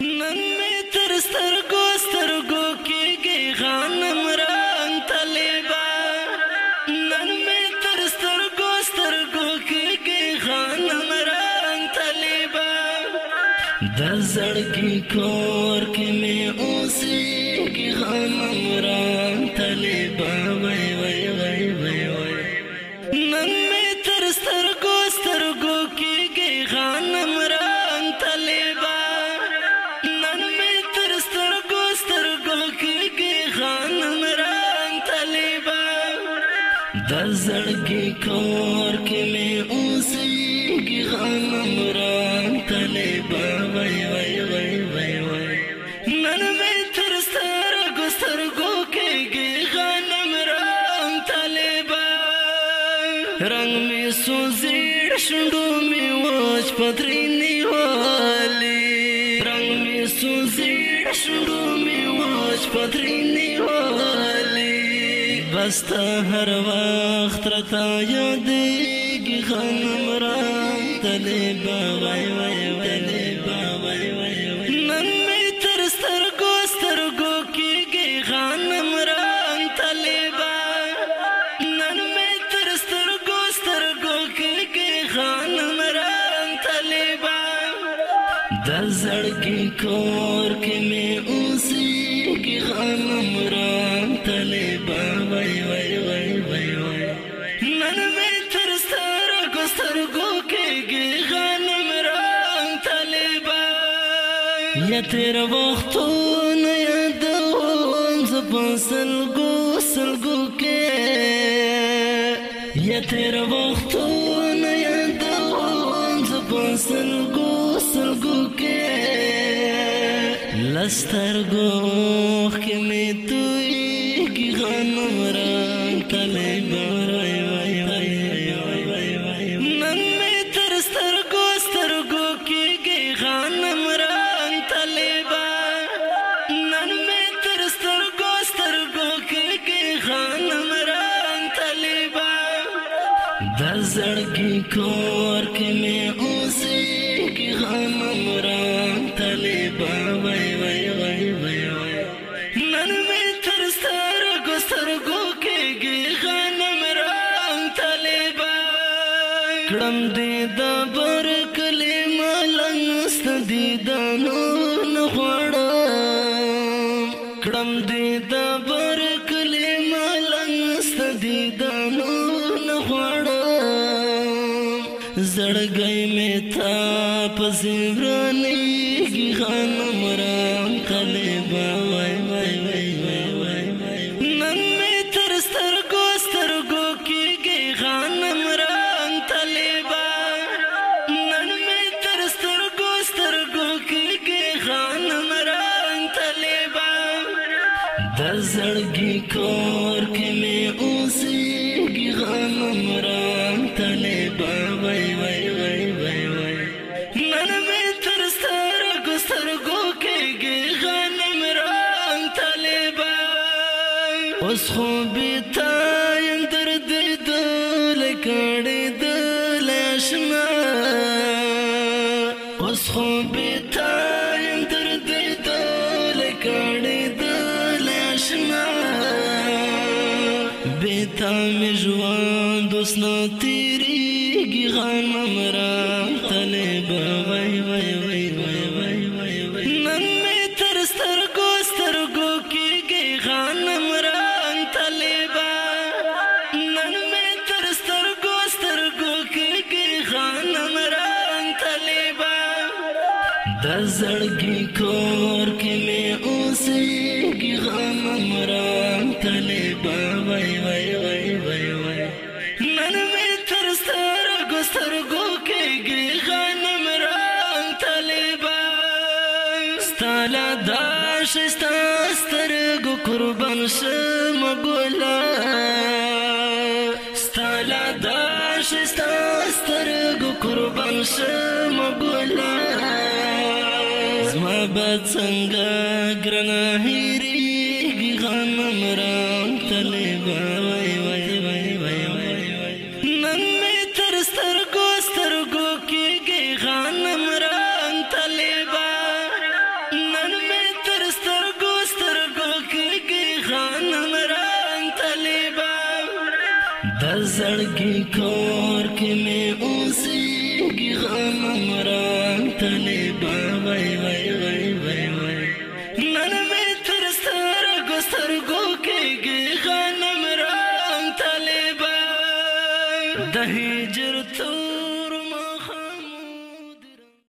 نن می تر سترګو سترګو کېږي غنم رنګ طالبا نن می تر سترګو سترګو کېږي غنم رنګ طالبا د زړګي کور کې می اوسېږي غنم رنګ طالبا وای وای وای وای وای نن می تر سترګو سترګو کېږي غنم رنګ طالبا نن می تر سترګو سترګو کېږي غنم رنګ طالبا د زړګي کور کې می اوسېږي غنم رنګ طالبا وای وای وای وای وای نن می تر سترګو سترګو کېږي غنم رنګ طالبا رنگ می سوزیړ شونډو می وچ پتري نیولې رنگ می سوزیړ شونډو می وچ پتري نیولې بس ته هر وخت راته یادېږي غنم رنګ طالبا وای وای طالبا وای وای نن می تر سترګو سترګو کېږي غنم رنګ طالبا نن می تر سترګو سترګو کېږي غنم رنګ طالبا د زړګي کور کې می اوسېږي غنم رنګ طالبا وای وای وای وای وای نن می تر سترګو سترګو کېږي غنم رنګ طالبا یا تیر وختونه یادوم زه په سلګو سلګو کې یا تیر وختونه یادوم زه په سلګو سلګو کې لسترګو کې مې تویږي غنم رنګ طالبا وای وای وای وای وای نن مې تر سترګو سترګو کېږي غنم رنګ طالبا نن مې تر سترګو سترګو کېږي غنم رنګ طالبا د زړګي کور کې مې اوسېږي غنم رنګ طالبا وای وای وای وای وای نن مې تر سترګو سترګو کېږي غنم رنګ طالبا کړم دې د بر کلي ملنګ ستدیدانو نه غواړم کړم دې د بر کلي ملنګ ستدیدانو نه غواړم زړګی مې تا پسې ورانېږي غنم رنګ طالبا وای وای وای وای وای نن مې تر سترګو سترګو کېږي غنم رنګ طالبا نن مې تر سترګو سترګو کېږي غنم رنګ طالبا د زړګي کور کې مې اوسېږي غنم رنګ طالبا وای وای وای وای وای نن مې تر سترګو سترګو کېږي غنم رنګ طالبا اوس خو بې تا یم دردېدلی کړېدلی اشنا اوس خو بې تا یم دردېدلی کړېدلی اشنا بې تا مې ژوند اوس نه تېرېږي غنم رنګ طالبا وای وای وای وای وای وای نن مې تر سترګو سترګو کېږي غنم رنګ طالبا نن مې تر سترګو سترګو کېږي غنم رنګ طالبا د زړګي کور کې مې اوسېږي غنم رنګ طالبا وای وای وای وای وای نن مې تر سترګو سترګو کېږي غنم رنګ طالبا ستا له دا ښایسته سترګو قربان شم ګله ستا له دا ښایسته سترګو قربان شم ګله زما به څنګه ګرانه هېرېږي غنم رنګ طالبا وای وای وای وای وای نن مې تر سترګو سترګو کېږي غنم رنګ طالبا दर्गी खोर के मैं उसी की गम राम तले बाई वै वै वै वै नन में थर सरगो के गे गम राम तले बा दहेज